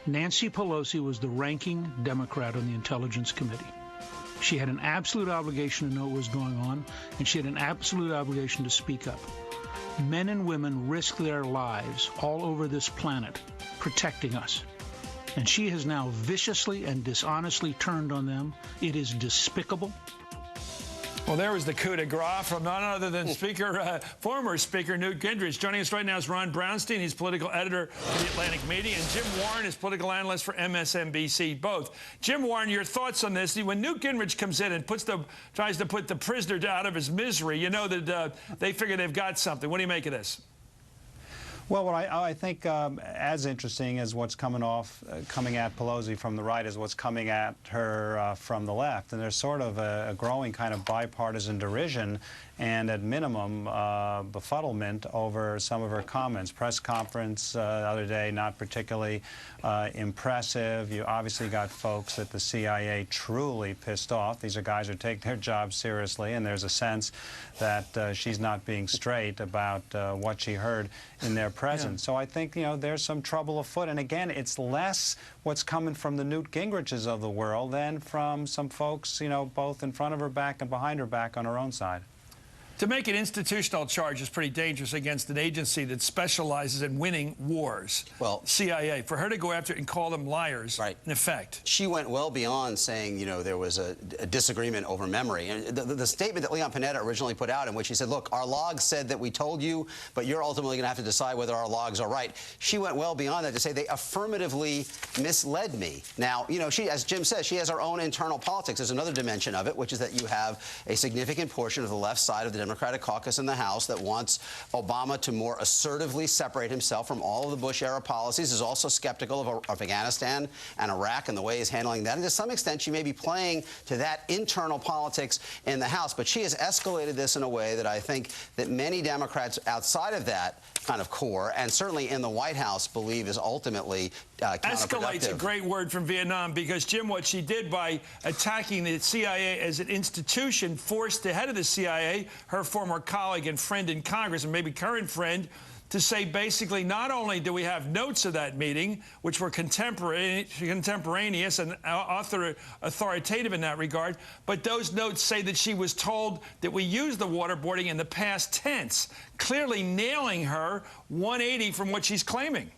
Nancy Pelosi was the ranking Democrat on the Intelligence Committee. She had an absolute obligation to know what was going on, and she had an absolute obligation to speak up. Men and women risk their lives all over this planet protecting us. And she has now viciously and dishonestly turned on them. It is despicable. Well, there was the coup de grace from none other than former Speaker Newt Gingrich. Joining us right now is Ron Brownstein. He's political editor for the Atlantic Media, and Jim Warren is political analyst for MSNBC, both. Jim Warren, your thoughts on this? When Newt Gingrich comes in and tries to put the prisoner out of his misery, you know that they figure they've got something. What do you make of this? Well, what I think as interesting as what's coming at Pelosi from the right is what's coming at her from the left. And there's sort of a growing kind of bipartisan derision and, at minimum, befuddlement over some of her comments. Press conference the other day, not particularly impressive. You obviously got folks at the CIA truly pissed off. These are guys who take their job seriously, and there's a sense that she's not being straight about what she heard in their presence. Yeah. So I think, there's some trouble afoot. And again, it's less what's coming from the Newt Gingriches of the world than from some folks, both in front of her back and behind her back on her own side. To make an institutional charge is pretty dangerous against an agency that specializes in winning wars. Well, CIA. For her to go after it and call them liars, right, in effect. She went well beyond saying, there was a disagreement over memory. And the statement that Leon Panetta originally put out, in which he said, look, our logs said that we told you, but you're ultimately going to have to decide whether our logs are right. She went well beyond that to say they affirmatively misled me. Now, she, as Jim says, she has her own internal politics. There's another dimension of it, which is that you have a significant portion of the left side of the Democratic caucus in the House that wants Obama to more assertively separate himself from all of the Bush-era policies, is also skeptical of Afghanistan and Iraq and the way he's handling that. And to some extent, she may be playing to that internal politics in the House. But she has escalated this in a way that I think that many Democrats outside of that kind of core, and certainly in the White House, believe is ultimately escalate's a great word from Vietnam, because, Jim, what she did by attacking the CIA as an institution forced the head of the CIA, her former colleague and friend in Congress, and maybe current friend, to say basically not only do we have notes of that meeting, which were contemporaneous and authoritative in that regard, but those notes say that she was told that we used the waterboarding in the past tense, clearly nailing her 180 from what she's claiming.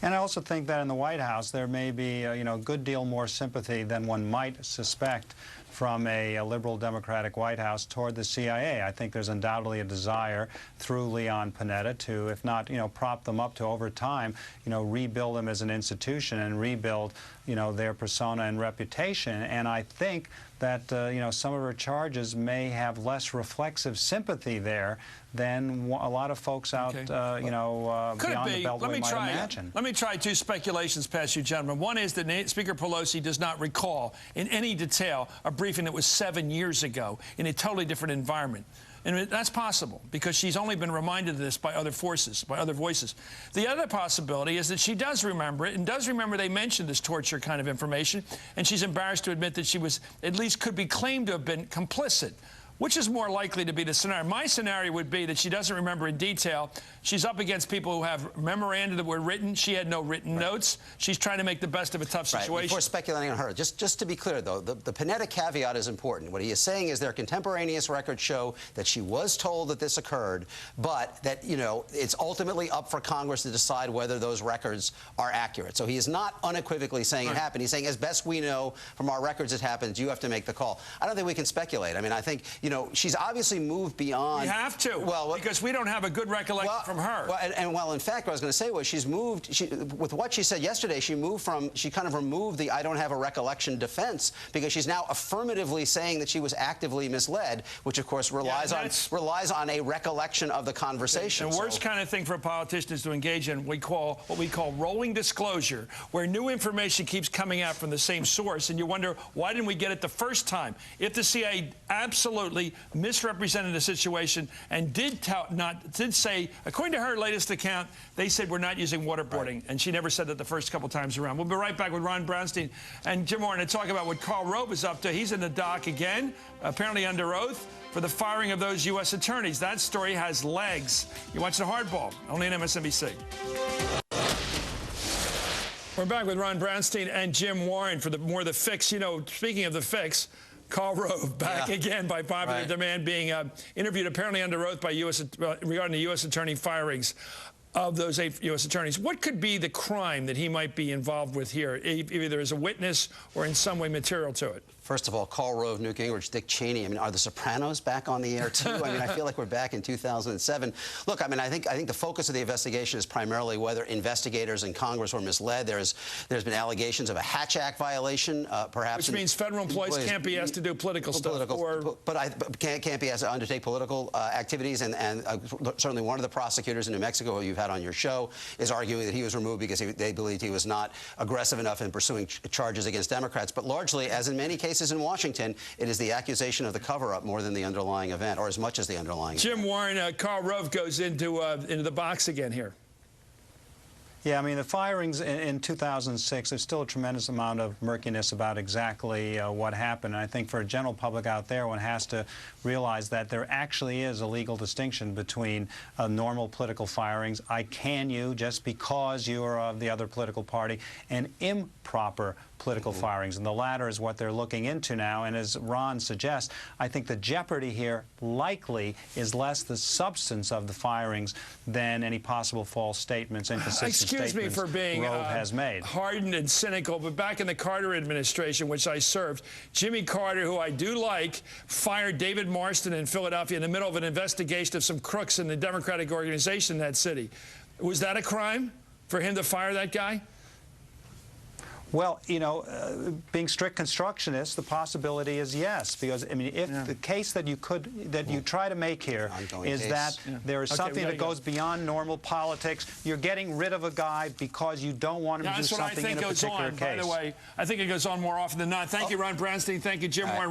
And I also think that in the White House there may be a good deal more sympathy than one might suspect from a liberal Democratic White House toward the CIA. I think there's undoubtedly a desire through Leon Panetta to, if not, prop them up to, over time, rebuild them as an institution and rebuild, their persona and reputation. And I think that, some of her charges may have less reflexive sympathy there than a lot of folks out, beyond the Beltway might imagine. Let me try two speculations past you, gentlemen. One is that Speaker Pelosi does not recall in any detail a briefing that was 7 years ago in a totally different environment. And that's possible, because she's only been reminded of this by other forces, by other voices. The other possibility is that she does remember it, and does remember they mentioned this torture kind of information, and she's embarrassed to admit that she was, at least could be claimed to have been complicit. Which is more likely to be the scenario? My scenario would be that she doesn't remember in detail. She's up against people who have memoranda that were written. She had no written notes. She's trying to make the best of a tough situation. Before speculating on her, just to be clear, though, the Panetta caveat is important. What he is saying is their contemporaneous records show that she was told that this occurred, but that, it's ultimately up for Congress to decide whether those records are accurate. So he is not unequivocally saying it happened. He's saying, as best we know from our records it happens, you have to make the call. I don't think we can speculate. I mean, I think, she's obviously moved beyond. You have to, because we don't have a good recollection from her. Well, in fact, what I was going to say was she's moved, with what she said yesterday, she kind of removed the I don't have a recollection defense, because she's now affirmatively saying that she was actively misled, which, of course, relies on a recollection of the conversation. The worst kind of thing for a politician is to engage in what we call rolling disclosure, where new information keeps coming out from the same source, and you wonder, why didn't we get it the first time? If the CIA absolutely misrepresented the situation and did say, according to her latest account, they said we're not using waterboarding, and she never said that the first couple times around. We'll be right back with Ron Brownstein and Jim Warren to talk about what Karl Rove is up to. He's in the dock again, apparently under oath, for the firing of those U.S. attorneys. That story has legs. You're watching Hardball, only on MSNBC. We're back with Ron Brownstein and Jim Warren for more of the fix. You know, speaking of the fix, Karl Rove back again by popular demand, being interviewed apparently under oath by regarding the U.S. attorney firings of those 8 U.S. attorneys. What could be the crime that he might be involved with here, either as a witness or in some way material to it? First of all, Karl Rove, Newt Gingrich, Dick Cheney. I mean, are the Sopranos back on the air too? I mean, I feel like we're back in 2007. Look, I mean, I think the focus of the investigation is primarily whether investigators in Congress were misled. There's been allegations of a Hatch Act violation, perhaps. Which means federal employees can't be asked to do political stuff. But can't be asked to undertake political activities. And certainly one of the prosecutors in New Mexico who you've had on your show is arguing that he was removed because they believed he was not aggressive enough in pursuing charges against Democrats. But largely, as in many cases in Washington, it is the accusation of the cover-up more than the underlying event, or as much as the underlying event. Jim Warren, Karl Rove goes into the box again here. Yeah, I mean, the firings in 2006, there's still a tremendous amount of murkiness about exactly what happened. And I think for a general public out there, one has to realize that there actually is a legal distinction between normal political firings, I can you just because you are of the other political party, and improper political firings. And the latter is what they're looking into now. And as Ron suggests, I think the jeopardy here likely is less the substance of the firings than any possible false statements, inconsistent Excuse me for being Rove has made. hardened and cynical, but back in the Carter administration, which I served, Jimmy Carter, who I do like, fired David Marston in Philadelphia in the middle of an investigation of some crooks in the Democratic organization in that city. Was that a crime for him to fire that guy? Well, you know, being strict constructionists, the possibility is yes, because I mean, if the case that you try to make here is that there is something that goes beyond normal politics, you're getting rid of a guy because you don't want him to do something in a particular case. By the way, I think it goes on more often than not. Thank you, Ron Brownstein. Thank you, Jim Warren.